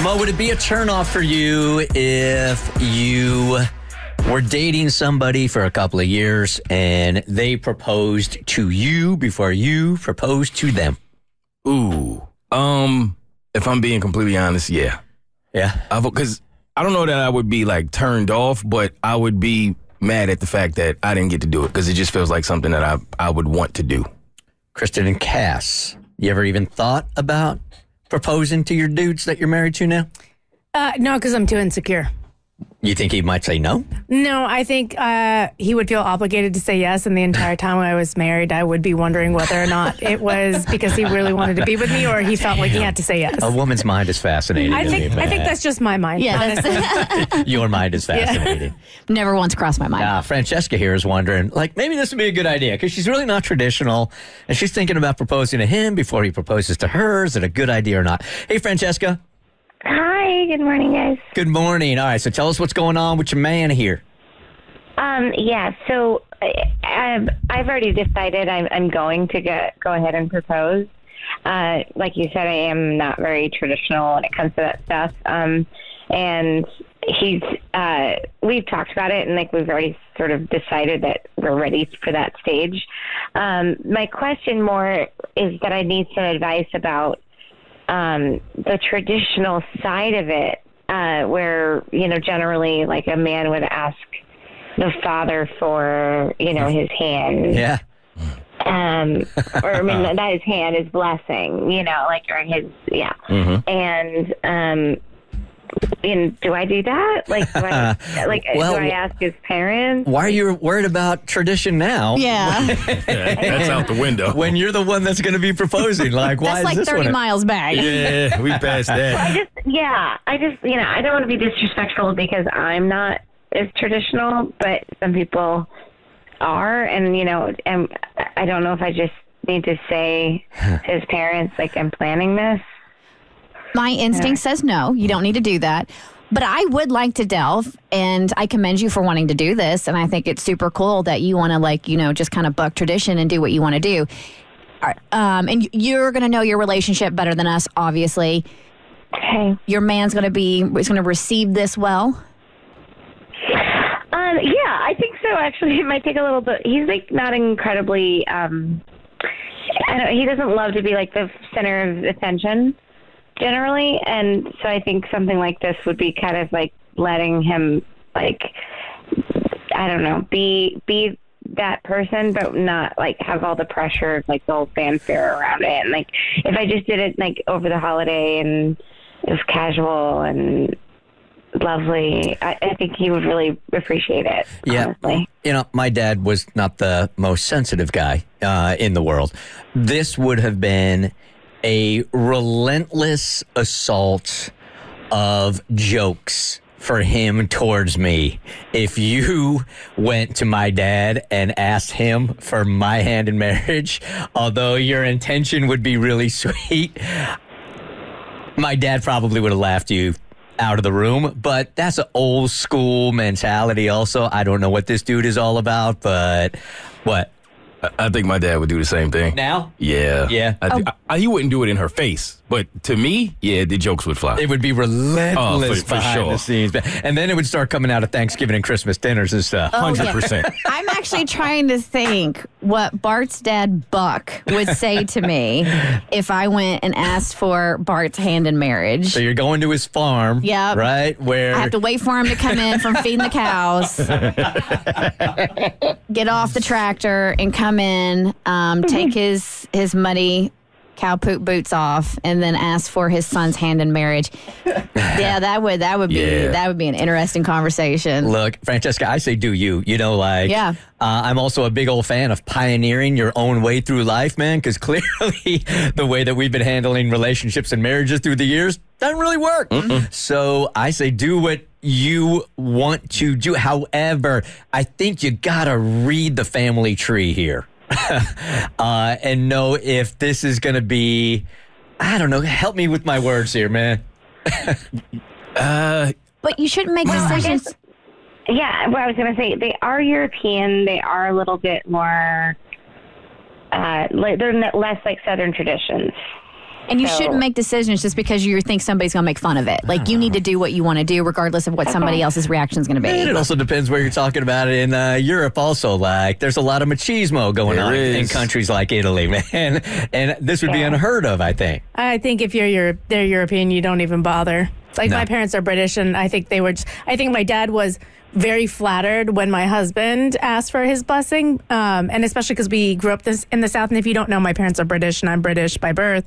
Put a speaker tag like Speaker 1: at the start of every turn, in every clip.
Speaker 1: Mo, would it be a turnoff for you if you were dating somebody for a couple of years and they proposed to you before you proposed to them?
Speaker 2: Ooh. If I'm being completely honest, yeah.
Speaker 1: Yeah?
Speaker 2: Because I don't know that I would be, like, turned off, but I would be mad at the fact that I didn't get to do it because it just feels like something that I would want to do.
Speaker 1: Kristen and Cass, you ever even thought about proposing to your dudes that you're married to now?
Speaker 3: No, because I'm too insecure.
Speaker 1: You think he might say no?
Speaker 3: No, I think he would feel obligated to say yes, and the entire time I was married, I would be wondering whether or not it was because he really wanted to be with me or he felt like he had to say yes.
Speaker 1: A woman's mind is fascinating.
Speaker 3: I think that's just my mind.
Speaker 4: Yeah,
Speaker 1: Your mind is fascinating.
Speaker 4: never once crossed my mind.
Speaker 1: Francesca here is wondering, like, maybe this would be a good idea because she's really not traditional, and she's thinking about proposing to him before he proposes to her. Is it a good idea or not? Hey, Francesca.
Speaker 5: Hi, good morning, guys.
Speaker 1: Good morning. All right, so tell us what's going on with your man here.
Speaker 5: So I've already decided I'm going to go ahead and propose. Like you said, I am not very traditional when it comes to that stuff. And we've talked about it, and like we've already sort of decided that we're ready for that stage. My question more is that I need some advice about the traditional side of it, where, generally like a man would ask the father for, his hand.
Speaker 1: Yeah.
Speaker 5: Or I mean, not his hand, his blessing, or his, yeah.
Speaker 1: Mm-hmm.
Speaker 5: And, do I do that? Like, do I ask his parents?
Speaker 1: Why are you worried about tradition now?
Speaker 4: Yeah.
Speaker 2: That's out the window.
Speaker 1: When you're the one that's going to be proposing, like, why
Speaker 4: That's
Speaker 1: is
Speaker 4: like
Speaker 1: this
Speaker 4: 30
Speaker 1: one?
Speaker 4: miles back.
Speaker 2: Yeah, we passed that.
Speaker 5: I don't want to be disrespectful because I'm not as traditional, but some people are, and and I don't know if I just need to say to his parents, like, I'm planning this.
Speaker 4: My instinct says no, you don't need to do that. But I would like to delve, and I commend you for wanting to do this. And I think it's super cool that you want to, just kind of buck tradition and do what you want to do. And you're going to know your relationship better than us, obviously.
Speaker 5: Okay.
Speaker 4: Your man's going to receive this well.
Speaker 5: Yeah, I think so. Actually, it might take a little bit. He's like not incredibly. He doesn't love to be like the center of attention generally, and so I think something like this would be kind of like letting him, like, I don't know, be that person, but not like have all the pressure of like the whole fanfare around it. And like if I just did it like over the holiday and it was casual and lovely, I think he would really appreciate it.
Speaker 1: Yeah.
Speaker 5: Honestly.
Speaker 1: My dad was not the most sensitive guy in the world. This would have been a relentless assault of jokes for him towards me if you went to my dad and asked him for my hand in marriage. Although your intention would be really sweet, my dad probably would have laughed you out of the room. But that's an old school mentality also. I don't know what this dude is all about, but what?
Speaker 2: I think my dad would do the same thing.
Speaker 1: Now?
Speaker 2: Yeah.
Speaker 1: Yeah.
Speaker 2: He wouldn't do it in her face, but to me, yeah, the jokes would fly.
Speaker 1: It would be relentless
Speaker 2: for
Speaker 1: behind
Speaker 2: sure.
Speaker 1: the scenes. And then it would start coming out of Thanksgiving and Christmas dinners and stuff.
Speaker 2: 100%.
Speaker 4: I'm actually trying to think what Bart's dad, Buck, would say to me if I went and asked for Bart's hand in marriage.
Speaker 1: So you're going to his farm,
Speaker 4: Yep.
Speaker 1: right? Where
Speaker 4: I have to wait for him to come in from feeding the cows, get off the tractor and come in, take his muddy cow poop boots off, and then ask for his son's hand in marriage. Yeah, that would be an interesting conversation.
Speaker 1: Look, Francesca, I say do you. Yeah. I'm also a big old fan of pioneering your own way through life, man, because clearly the way that we've been handling relationships and marriages through the years doesn't really work. So I say do what you want to do. However, I think you got to read the family tree here. And know if this is going to be, I don't know, help me with my words here, man.
Speaker 4: But you shouldn't make decisions.
Speaker 5: Yeah, what I was going to say, they are European. They are a little bit more, they're less like Southern traditions.
Speaker 4: And you
Speaker 5: So-
Speaker 4: shouldn't make decisions just because you think somebody's going to make fun of it. Like, you need to do what you want to do, regardless of what somebody else's reaction is going to be.
Speaker 1: And it also depends where you're talking about it. In Europe, also, like, there's a lot of machismo going
Speaker 2: There
Speaker 1: on in
Speaker 2: is.
Speaker 1: countries like Italy, man. And this would be unheard of, I think.
Speaker 3: I think if they're European, you don't even bother. Like,
Speaker 1: No.
Speaker 3: my parents are British, and I think I think my dad was very flattered when my husband asked for his blessing, and especially because we grew up in the South. And if you don't know, my parents are British, and I'm British by birth.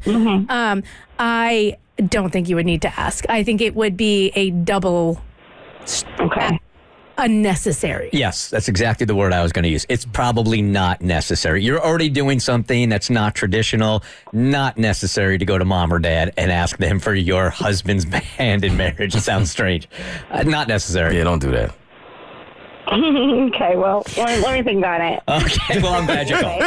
Speaker 3: I don't think you would need to ask. I think it would be a double
Speaker 5: Okay.
Speaker 3: unnecessary.
Speaker 1: Yes, that's exactly the word I was going to use. It's probably not necessary. You're already doing something that's not traditional, not necessary to go to mom or dad and ask them for your husband's hand in marriage. It sounds strange. Not necessary.
Speaker 2: Yeah, don't do that.
Speaker 5: Okay, well, let me think on it.
Speaker 1: Okay, well, I'm glad you called.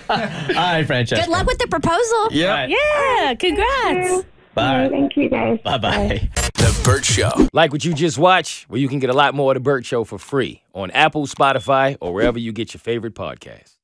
Speaker 1: All right, Francesca.
Speaker 4: Good luck with the proposal.
Speaker 2: Yeah.
Speaker 3: Yeah, congrats.
Speaker 1: Bye.
Speaker 5: Thank you, guys.
Speaker 1: Bye-bye.
Speaker 6: The Bert Show.
Speaker 7: Like what you just watched? Well, you can get a lot more of The Bert Show for free on Apple, Spotify, or wherever you get your favorite podcasts.